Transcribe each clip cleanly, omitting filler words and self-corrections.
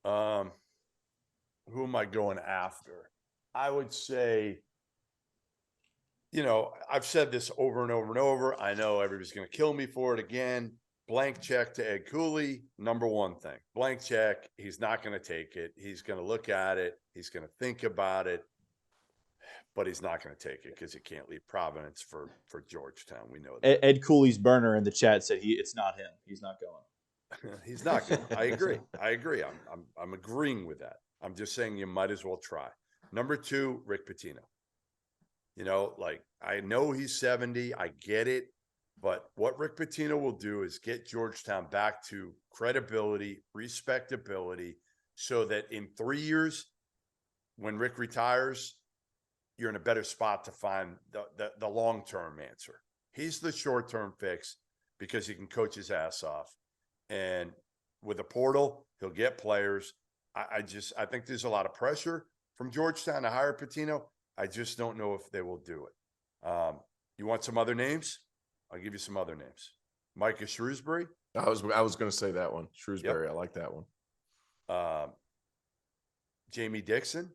Um, who am I going after? I would say, I've said this over and over and over. I know everybody's going to kill me for it again. Blank check to Ed Cooley. Number one thing, blank check. He's not going to take it. He's going to look at it. He's going to think about it, but he's not going to take it because he can't leave Providence for Georgetown. We know that. Ed Cooley's burner in the chat said it's not him. He's not going. He's not going. I agree. I'm agreeing with that. I'm just saying you might as well try. Number two, Rick Pitino. I know he's 70. I get it. But what Rick Pitino will do is get Georgetown back to credibility, respectability, so that in 3 years, when Rick retires, you're in a better spot to find the long-term answer. He's the short-term fix because he can coach his ass off. And with a portal, he'll get players. I think there's a lot of pressure from Georgetown to hire Pitino. I just don't know if they will do it. You want some other names? I'll give you some other names. Micah Shrewsbury. I was going to say that one. Shrewsbury. Yep. I like that one. Jamie Dixon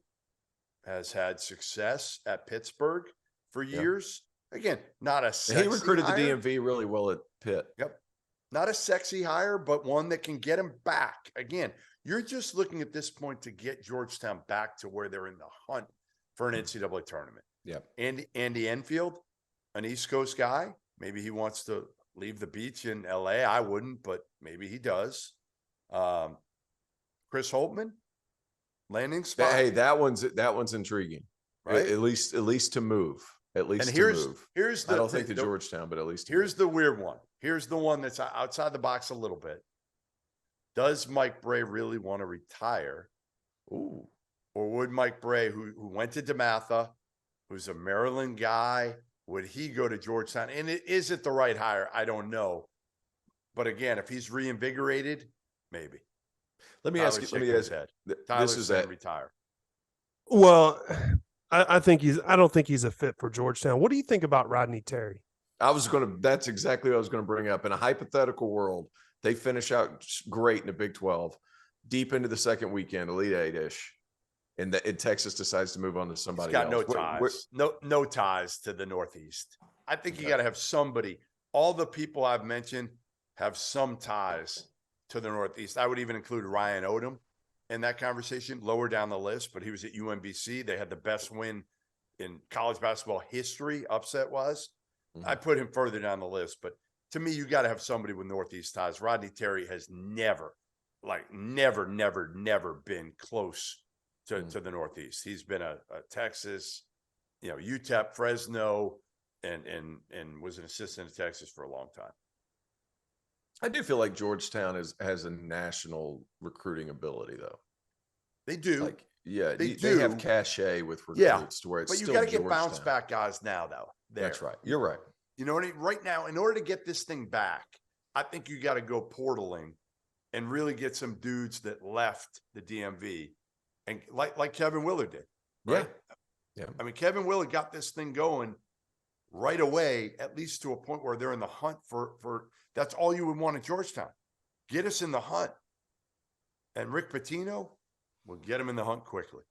has had success at Pittsburgh for years. Yep. Again, not a sexy He recruited hire. the DMV really well at Pitt. Yep. Not a sexy hire, but one that can get him back. Again, you're just looking at this point to get Georgetown back to where they're in the hunt for an NCAA tournament. Yep. Andy Enfield, an East Coast guy. Maybe he wants to leave the beach in LA. I wouldn't, but maybe he does. Chris Holtman, landing spot. Hey, that one's intriguing, right? At least to move. At least to move. Here's the. I don't think the Georgetown, but at least here's the weird one. Here's the one that's outside the box a little bit. Does Mike Bray really want to retire? Ooh. Or would Mike Bray, who went to DeMatha, who's a Maryland guy, would he go to Georgetown? And is it the right hire? I don't know. But again, if he's reinvigorated, maybe. Let me ask you. Let me ask. This is that retire. Well, I don't think he's a fit for Georgetown. What do you think about Rodney Terry? That's exactly what I was going to bring up. In a hypothetical world, they finish out great in the Big 12, deep into the second weekend, Elite Eight-ish. And Texas decides to move on to somebody else. He's got no ties. No ties to the Northeast. I think you got to have somebody. All the people I've mentioned have some ties to the Northeast. I would even include Ryan Odom in that conversation, lower down the list, but he was at UMBC. They had the best win in college basketball history, upset-wise. I put him further down the list, but to me, you got to have somebody with Northeast ties. Rodney Terry has never been close to the Northeast. He's been a Texas, UTEP, Fresno, and was an assistant at Texas for a long time. I do feel like Georgetown has a national recruiting ability, though. They do. They have cachet with recruits to where it's. But you got to get bounce back guys now, though. That's right. You're right. You know what I mean? Right now, in order to get this thing back, I think you got to go portaling and really get some dudes that left the DMV. And like Kevin Willard did, right? Yeah. I mean, Kevin Willard got this thing going right away, at least to a point where they're in the hunt for that's all you would want at Georgetown. Get us in the hunt. And Rick Pitino will get him in the hunt quickly.